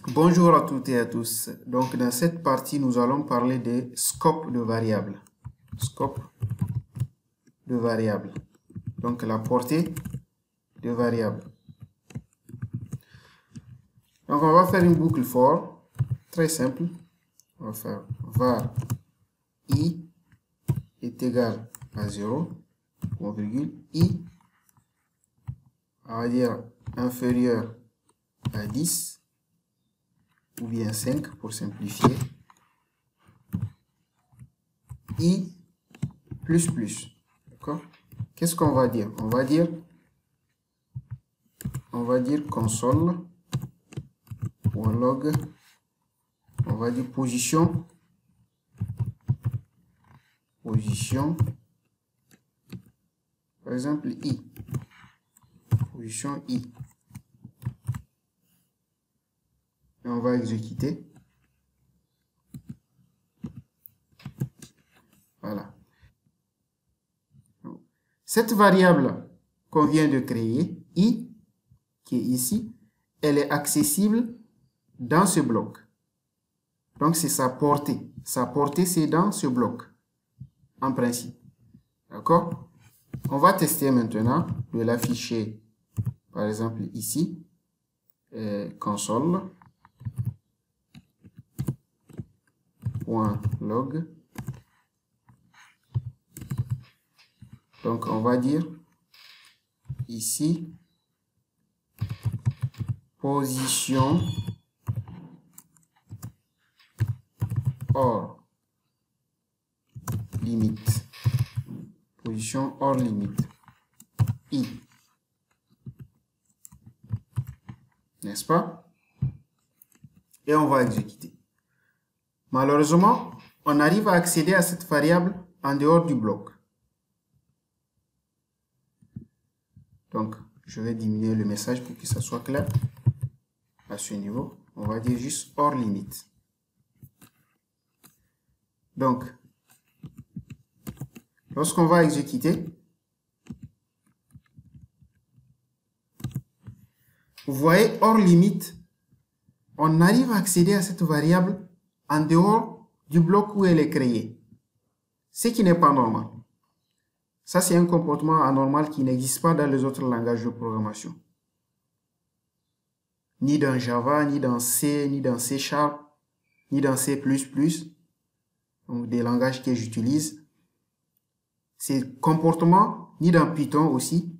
Bonjour à toutes et à tous. Donc, dans cette partie, nous allons parler des scopes de variables. Scope de variables. Donc, la portée de variables. Donc, on va faire une boucle for. Très simple. On va faire var i est égal à 0, virgule, i, on va dire inférieur à 10, ou bien 5 pour simplifier, i plus plus. D'accord? Qu'est-ce qu'on va dire? On va dire console.log, on va dire position, par exemple i, position i. Et on va exécuter. Voilà. Cette variable qu'on vient de créer, i, qui est ici, elle est accessible dans ce bloc. Donc, c'est sa portée. Sa portée, c'est dans ce bloc, en principe. D'accord? On va tester maintenant de l'afficher, par exemple, ici, console.log. Donc, on va dire ici, position hors limite. Position hors limite. I. N'est-ce pas? Et on va exécuter. Malheureusement, on arrive à accéder à cette variable en dehors du bloc. Donc, je vais diminuer le message pour que ça soit clair. À ce niveau, on va dire juste hors limite. Donc, lorsqu'on va exécuter, vous voyez, hors limite, on arrive à accéder à cette variable en dehors du bloc où elle est créée. Ce qui n'est pas normal. Ça, c'est un comportement anormal qui n'existe pas dans les autres langages de programmation. Ni dans Java, ni dans C, ni dans C#, ni dans C++. Donc, des langages que j'utilise. Ces comportements, ni dans Python aussi,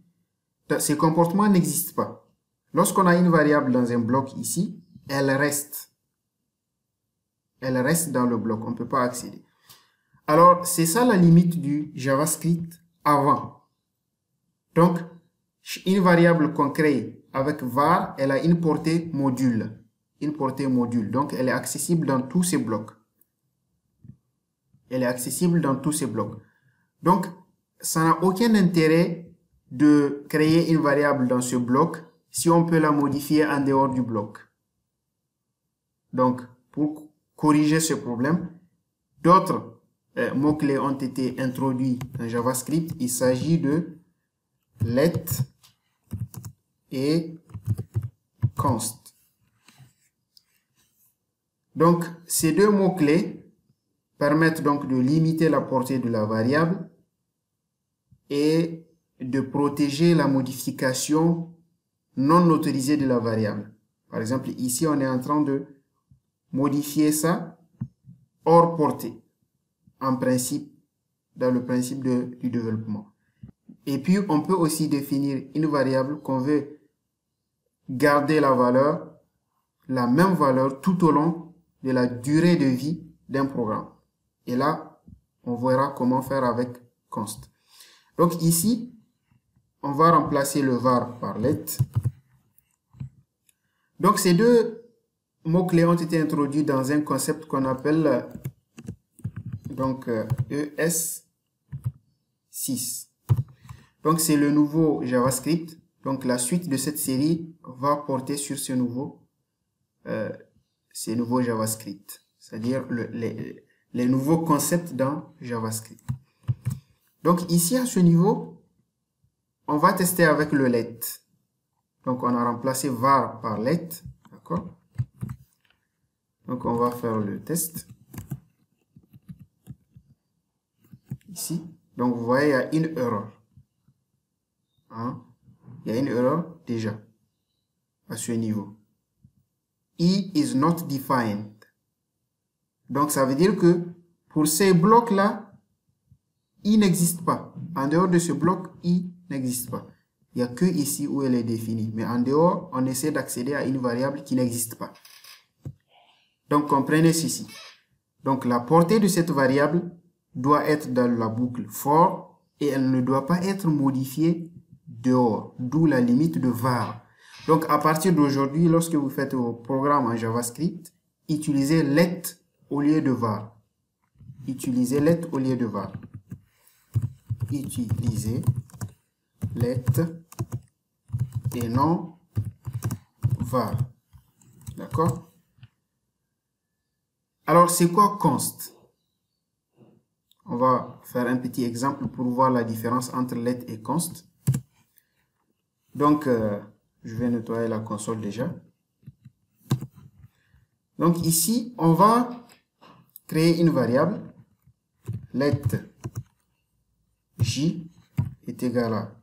ces comportements n'existent pas. Lorsqu'on a une variable dans un bloc ici, elle reste. Elle reste dans le bloc, on ne peut pas accéder. Alors, c'est ça la limite du JavaScript avant. Donc, une variable qu'on crée avec var, elle a une portée module. Une portée module. Donc, elle est accessible dans tous ces blocs. Elle est accessible dans tous ces blocs. Donc, ça n'a aucun intérêt de créer une variable dans ce bloc si on peut la modifier en dehors du bloc. Donc, pour corriger ce problème, d'autres mots-clés ont été introduits dans JavaScript. Il s'agit de let et const. Donc, ces deux mots-clés permettent donc de limiter la portée de la variable et de protéger la modification non autorisée de la variable. Par exemple, ici, on est en train de modifier ça hors portée, en principe, dans le principe du développement. Et puis, on peut aussi définir une variable qu'on veut garder la valeur, la même valeur tout au long de la durée de vie d'un programme. Et là, on verra comment faire avec const. Donc ici, on va remplacer le var par let. Donc ces deux mots-clés ont été introduits dans un concept qu'on appelle donc ES6. Donc c'est le nouveau JavaScript. Donc la suite de cette série va porter sur ce nouveau JavaScript. C'est-à-dire les nouveaux concepts dans JavaScript. Donc ici à ce niveau, on va tester avec le let. Donc on a remplacé var par let. D'accord? Donc, on va faire le test. Ici. Donc, vous voyez, il y a une erreur. Hein? Il y a une erreur déjà à ce niveau. E is not defined. Donc, ça veut dire que pour ces blocs-là, I n'existe pas. En dehors de ce bloc, I n'existe pas. Il n'y a que ici où elle est définie. Mais en dehors, on essaie d'accéder à une variable qui n'existe pas. Donc, comprenez ceci. Donc, la portée de cette variable doit être dans la boucle for et elle ne doit pas être modifiée dehors. D'où la limite de var. Donc, à partir d'aujourd'hui, lorsque vous faites vos programmes en JavaScript, utilisez let au lieu de var. Utilisez let au lieu de var. Utilisez let et non var. D'accord? Alors, c'est quoi const? On va faire un petit exemple pour voir la différence entre let et const. Donc, je vais nettoyer la console déjà. Donc, ici, on va créer une variable. Let j est égal à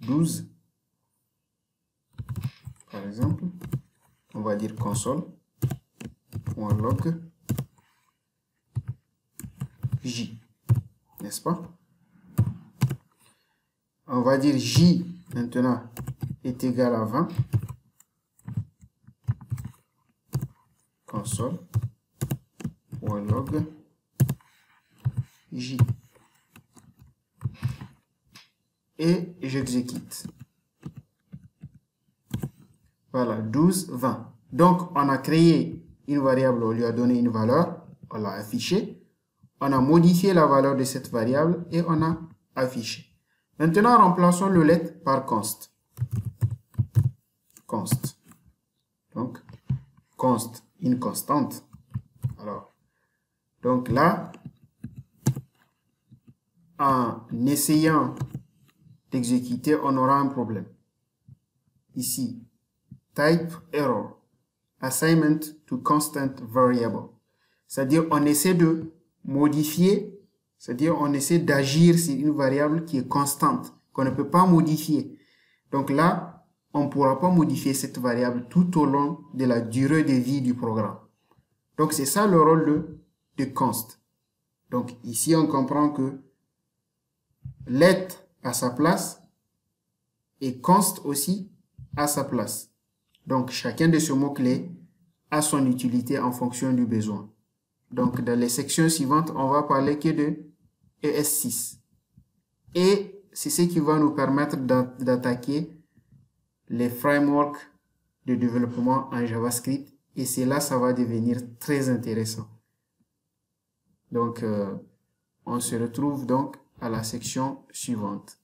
12. Par exemple, on va dire console.log j, n'est-ce pas? On va dire j maintenant est égal à 20. Console.log j. Et j'exécute. Voilà, 12, 20. Donc, on a créé une variable, on lui a donné une valeur, on l'a affichée. On a modifié la valeur de cette variable et on a affiché. Maintenant, remplaçons le let par const. Const. Donc, const, une constante. Alors, donc là, en essayant d'exécuter, on aura un problème. Ici, type error, assignment to constant variable. C'est-à-dire, on essaie de modifier, c'est-à-dire, on essaie d'agir sur une variable qui est constante, qu'on ne peut pas modifier. Donc là, on ne pourra pas modifier cette variable tout au long de la durée de vie du programme. Donc, c'est ça le rôle de const. Donc, ici, on comprend que let à sa place et const aussi à sa place. Donc, chacun de ces mots-clés a son utilité en fonction du besoin. Donc, dans les sections suivantes, on va parler que de ES6. Et c'est ce qui va nous permettre d'attaquer les frameworks de développement en JavaScript. Et c'est là, ça va devenir très intéressant. Donc, on se retrouve donc à la section suivante.